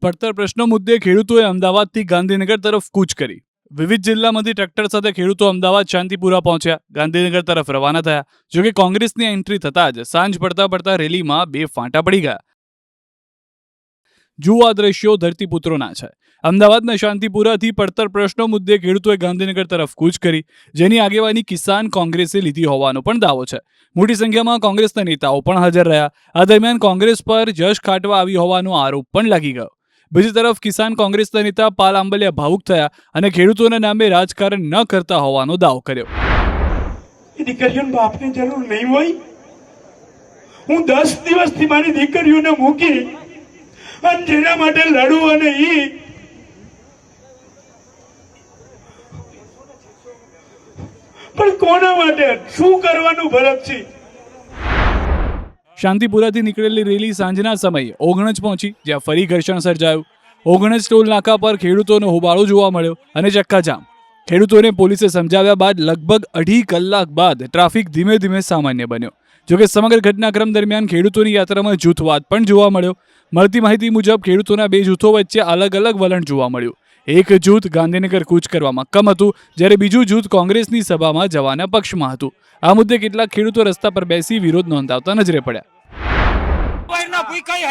પડતર પ્રશ્નો મુદ્દે ખેડૂતોએ અમદાવાદથી ગાંધીનગર તરફ કૂચ કરી. વિવિધ જિલ્લામાંથી ટ્રેક્ટર સાથે ખેડૂતો અમદાવાદ શાંતિપુરા પહોંચ્યા, ગાંધીનગર તરફ રવાના થયા. જોકે કોંગ્રેસની એન્ટ્રી થતાં જ સાંજ પડતા રેલીમાં બે ફાંટા પડી ગયા. જુઓ આ દ્રશ્યો ધરતીપુત્રોના છે. અમદાવાદના શાંતિપુરાથી પડતર પ્રશ્નો મુદ્દે ખેડૂતોએ ગાંધીનગર તરફ કૂચ કરી, જેની આગેવાની કિસાન કોંગ્રેસે લીધી હોવાનો પણ દાવો છે. મોટી સંખ્યામાં કોંગ્રેસના નેતાઓ પણ હાજર રહ્યા. આ દરમિયાન કોંગ્રેસ પર જશ ખાટવા આવી હોવાનો આરોપ પણ લાગી ગયો. બીજી તરફ કિસાન કોંગ્રેસના નેતા પાલ આંબલિયા ભાવુક થયા અને ખેડૂતોના નામે રાજકારણ ન કરતા હોવાનો દાવો કર્યો. દીકરીઓને બાપની જરૂર નહીં હોય. હું 10 દિવસથી મારી દીકરીઓને મૂકી અને જેના માટે લડું અને ઈ પણ કોના માટે શું કરવાનું ભરત છે. શાંતિપુરાથી નીકળેલી રેલી સાંજના સમયે ઓગણજ પહોંચી, જ્યાં ફરી ઘર્ષણ સર્જાયું. ઓગણજ ટોલ નાકા પર ખેડૂતોનો હોબાળો જોવા મળ્યો અને ચક્કાજામ. ખેડૂતોને પોલીસે સમજાવ્યા બાદ લગભગ 2.5 કલાક બાદ ટ્રાફિક ધીમે ધીમે સામાન્ય બન્યો. જોકે સમગ્ર ઘટનાક્રમ દરમિયાન ખેડૂતોની યાત્રામાં જૂથવાદ પણ જોવા મળ્યો. મળતી માહિતી મુજબ ખેડૂતોના બે જૂથો વચ્ચે અલગ અલગ વલણ જોવા મળ્યું. એક જૂથ ગાંધીનગર કૂચ કરવામાં મક્કમ હતું, જ્યારે બીજું જૂથ કોંગ્રેસની સભામાં જવાના પક્ષમાં હતું. આ મુદ્દે કેટલાક ખેડૂતો રસ્તા પર બેસી વિરોધ નોંધાવતા નજરે પડ્યા.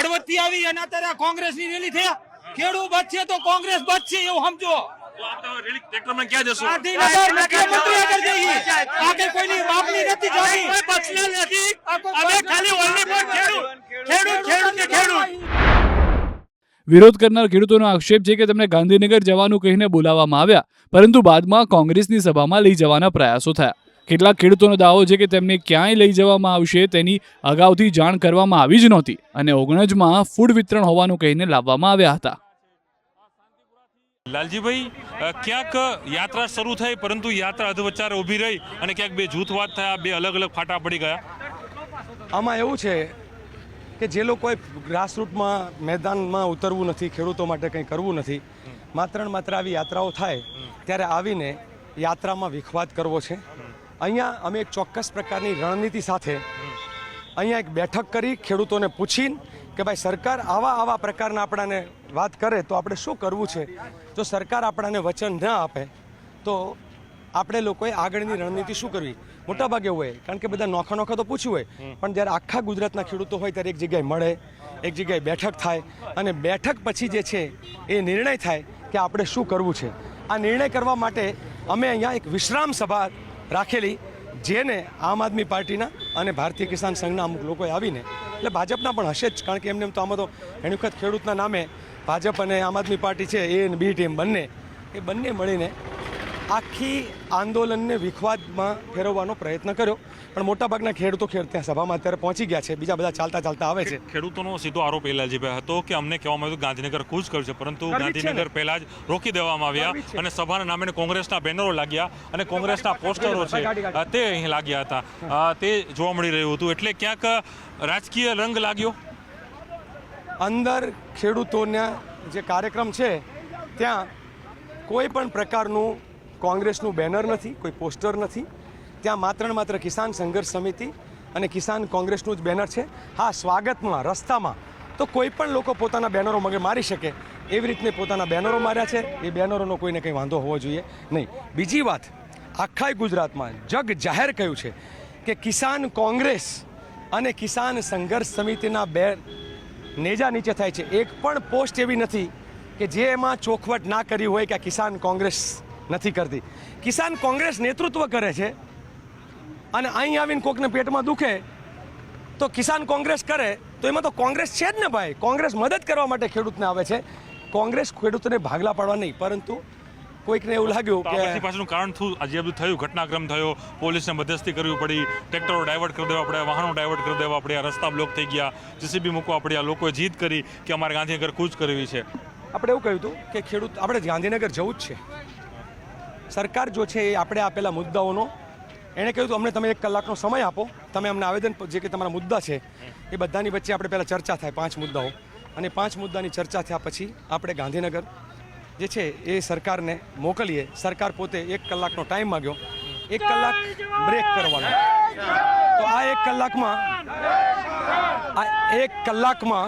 હળવદથી આવી અને અત્યારે કોંગ્રેસની રેલી થયા. ખેડૂત બચશે તો કોંગ્રેસ બચશે એવું સમજો. વિરોધ કરનાર ખેડૂતોનો આક્ષેપ છે કે તેમને ગાંધીનગર જવાનું કહીને બોલાવવામાં આવ્યા, પરંતુ બાદમાં કોંગ્રેસની સભામાં લઈ જવાના પ્રયાસો થયા. કેટલાક ખેડૂતોનો દાવો છે કે તેમને ક્યાંય લઈ જવામાં આવશે તેની અગાઉથી જાણ કરવામાં આવી જ નહોતી અને ઓગણજમાં ફૂડ વિતરણ હોવાનું કહીને લાવવામાં આવ્યા હતા. લાલજીભાઈ, ક્યાંક યાત્રા શરૂ થઈ પરંતુ યાત્રા અધવચ્ચારે ઊભી રહી અને ક્યાંક બે જૂથવાદ થયા, બે અલગ અલગ ફાટા પડી ગયા. આમાં એવું છે કે જે લોકોએ ગ્રાસરૂટમાં મેદાનમાં ઉતરવું નથી, ખેડૂતો માટે કંઈ કરવું નથી, માત્ર ને માત્ર આવી યાત્રાઓ થાય ત્યારે આવીને યાત્રામાં વિખવાદ કરવો છે. અહીંયા અમે એક ચોક્કસ પ્રકારની રણનીતિ સાથે અહીંયા એક બેઠક કરી, ખેડૂતોને પૂછીને કે ભાઈ સરકાર આવા પ્રકારના આપણાને વાત કરે તો આપણે શું કરવું છે. જો સરકાર આપણાને વચન ન આપે તો આપણે લોકોએ આગળની રણનીતિ શું કરવી. મોટાભાગે એવું હોય, કારણ કે બધા નોખા તો પૂછ્યું હોય, પણ જ્યારે આખા ગુજરાતના ખેડૂતો હોય ત્યારે એક જગ્યાએ મળે, એક જગ્યાએ બેઠક થાય અને બેઠક પછી જે છે એ નિર્ણય થાય કે આપણે શું કરવું છે. આ નિર્ણય કરવા માટે અમે અહીંયા એક વિશ્રામ સભા રાખેલી, જેને આમ આદમી પાર્ટીના અને ભારતીય કિસાન સંઘના અમુક લોકોએ આવીને, એટલે ભાજપના પણ હશે જ, કારણ કે એમને તો આમાં તો ઘણી વખત ખેડૂતના નામે ભાજપ અને આમ આદમી પાર્ટી છે એ અને બી ટીમ બંને મળીને આખી આંદોલનને વિખવાદમાં ફેરવવાનો પ્રયત્ન કર્યો. પણ મોટાભાગના ખેડૂતો ત્યાં સભામાં અત્યારે પહોંચી ગયા છે, બીજા બધા ચાલતા આવે છે. ખેડૂતોનો સીધો આરોપ એલાલજીભાઈ હતો કે અમને કહેવામાં આવ્યું ગાંધીનગર કૂચ કરશે, પરંતુ ગાંધીનગર પહેલા જ રોકી દેવામાં આવ્યા અને સભાના નામે કોંગ્રેસના બેનરો લાગ્યા અને કોંગ્રેસના પોસ્ટરો છે તે અહીં લાગ્યા હતા. તે જોવા મળી રહ્યું હતું. એટલે ક્યાંક રાજકીય રંગ લાગ્યો. અંદર ખેડૂતોના જે કાર્યક્રમ છે ત્યાં કોઈ પણ પ્રકારનું કોંગ્રેસનું બેનર નથી, કોઈ પોસ્ટર નથી. ત્યાં માત્ર ને માત્ર કિસાન સંઘર્ષ સમિતિ અને કિસાન કોંગ્રેસનું જ બેનર છે. હા, સ્વાગતમાં રસ્તામાં તો કોઈ પણ લોકો પોતાના બેનરો મારી શકે એવી રીતને પોતાના બેનરો માર્યા છે. એ બેનરોનો કોઈને કંઈ વાંધો હોવો જોઈએ નહીં. બીજી વાત, આખા ગુજરાતમાં જગ જાહેર કહ્યું છે કે કિસાન કોંગ્રેસ અને કિસાન સંઘર્ષ સમિતિના બે નેજા નીચે થાય છે. એક પણ પોસ્ટ એવી નથી કે જે એમાં ચોખવટ ના કરી હોય કે કિસાન કોંગ્રેસ નથી કરતી. કિસાન કોંગ્રેસ નેતૃત્વ કરે છે અને અહીં આવીને કોકને પેટમાં દુખે તો કિસાન કોંગ્રેસ કરે તો એમાં તો કોંગ્રેસ છે જ ને ભાઈ. કોંગ્રેસ મદદ કરવા માટે ખેડૂતને આવે છે. કોંગ્રેસ ખેડૂતોને ભાગલા પાડવા નહીં. પરંતુ કોઈકને એવું લાગ્યું કે પાછળનું કારણ જે બધું થયું, ઘટનાક્રમ થયો, પોલીસને મધ્યસ્થી કરવી પડી, ટ્રેક્ટરો ડાયવર્ટ કરી દેવા પડ્યા, વાહનો ડાયવર્ટ કરી દેવા પડ્યા, રસ્તા બ્લોક થઈ ગયા, જીસીબી મૂકવા પડ્યા. લોકોએ જીદ કરી કે અમારે ગાંધીનગર કૂચ કરવી છે. આપણે એવું કહ્યું હતું કે ખેડૂત આપણે ગાંધીનગર જવું જ છે. સરકાર જો છે એ આપણે આપેલા મુદ્દાઓનો એણે કહ્યું હતું અમને તમે 1 કલાકનો સમય આપો, તમે અમને આવેદન જે કે તમારા મુદ્દા છે એ બધાની વચ્ચે આપણે પહેલાં ચર્ચા થાય 5 મુદ્દાઓ, અને 5 મુદ્દાની ચર્ચા થયા પછી આપણે ગાંધીનગર જે છે એ સરકારને મોકલીએ. સરકાર પોતે 1 કલાકનો ટાઈમ માગ્યો, 1 કલાક બ્રેક કરવાનો. તો આ 1 કલાકમાં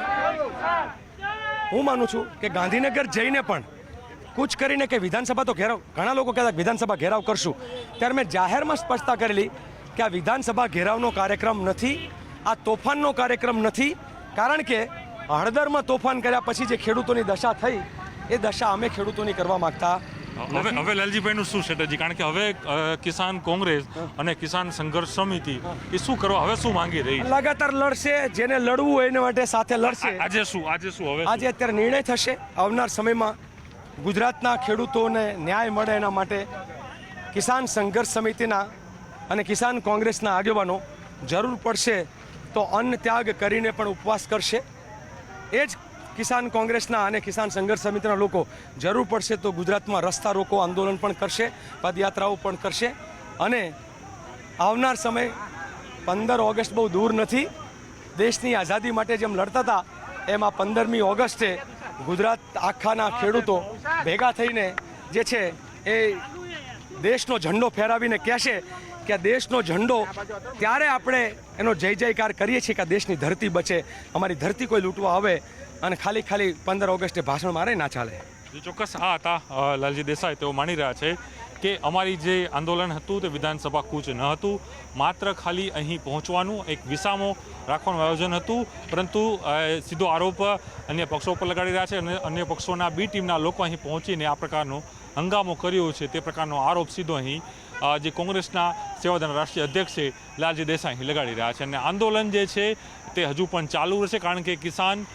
હું માનું છું કે ગાંધીનગર જઈને પણ કૂચ કરીને કે વિધાનસભા તો ઘેરાવ, ઘણા લોકો કહેતા કે વિધાનસભા ઘેરાવ કરશું, ત્યારે મેં જાહેરમાં સ્પષ્ટતા કરેલી કે આ વિધાનસભા ઘેરાવનો કાર્યક્રમ નથી, આ તોફાનનો કાર્યક્રમ નથી. કારણ કે હળદરમાં તોફાન કર્યા પછી જે ખેડૂતોની દશા થઈ એ દશા અમે ખેડૂતોની કરવા માંગતા હવે લાલજીભાઈનું શું સ્ટ્રેટેજી? કારણ કે હવે કિસાન કોંગ્રેસ અને કિસાન સંઘર્ષ સમિતિ એ શું કરવા, હવે શું માંગી રહી છે? લગાતાર લડશે, જેને લડવું હોય એના માટે સાથે લડશે. આજે શું હવે આજે અત્યારે નિર્ણય થશે. આવનાર સમયમાં ગુજરાતના ખેડૂતોને ન્યાય મળે એના માટે કિસાન સંઘર્ષ સમિતિના અને કિસાન કોંગ્રેસના આગેવાનો જરૂર પડશે તો અન્ન ત્યાગ કરીને પણ ઉપવાસ કરશે. એ જ કિસાન કોંગ્રેસના અને કિસાન સંઘર્ષ સમિતિના લોકો જરૂર પડશે તો ગુજરાતમાં રસ્તા રોકો આંદોલન પણ કરશે, પદયાત્રાઓ પણ કરશે. અને આવનાર સમય 15 ઓગસ્ટ બહુ દૂર નથી. દેશની આઝાદી માટે જેમ લડતા હતા એમ આ 15મી ઓગસ્ટે ગુજરાત આખાના ખેડૂતો ભેગા થઈને જે છે એ દેશનો ઝંડો ફેરાવીને કહેશે કે આ દેશનો ઝંડો ત્યારે આપણે એનો જય જયકાર કરીએ છીએ કે આ દેશની ધરતી બચે, અમારી ધરતી કોઈ લૂંટવા આવે અને ખાલી 15 ઓગસ્ટે ભાષણ મારે ના ચાલે. ચોક્કસ આ હતા લાલજી દેસાઈ. તેઓ માની રહ્યા છે કે અમારી જે આંદોલન હતું તે વિધાનસભા કૂચ ન હતું, માત્ર ખાલી અહીં પહોંચવાનું એક વિસામો રાખવાનું આયોજન હતું. પરંતુ સીધો આરોપ અન્ય પક્ષો પર લગાડી રહ્યા છે અને અન્ય પક્ષોના બી ટીમના લોકો અહીં પહોંચીને આ પ્રકારનો હંગામો કર્યો છે તે પ્રકારનો આરોપ સીધો અહીં જે કોંગ્રેસના સેવાદળના રાષ્ટ્રીય અધ્યક્ષ છે લાલજી દેસાઈ અહીં લગાડી રહ્યા છે. અને આંદોલન જે છે તે હજુ પણ ચાલુ રહેશે, કારણ કે કિસાન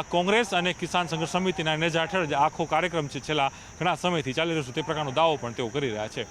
કોંગ્રેસ અને કિસાન સંઘર્ષ સમિતિના નેજા હેઠળ જે આખો કાર્યક્રમ છે છેલ્લા ઘણા સમયથી ચાલી રહ્યો છે તે પ્રકારનો દાવો પણ તેઓ કરી રહ્યા છે.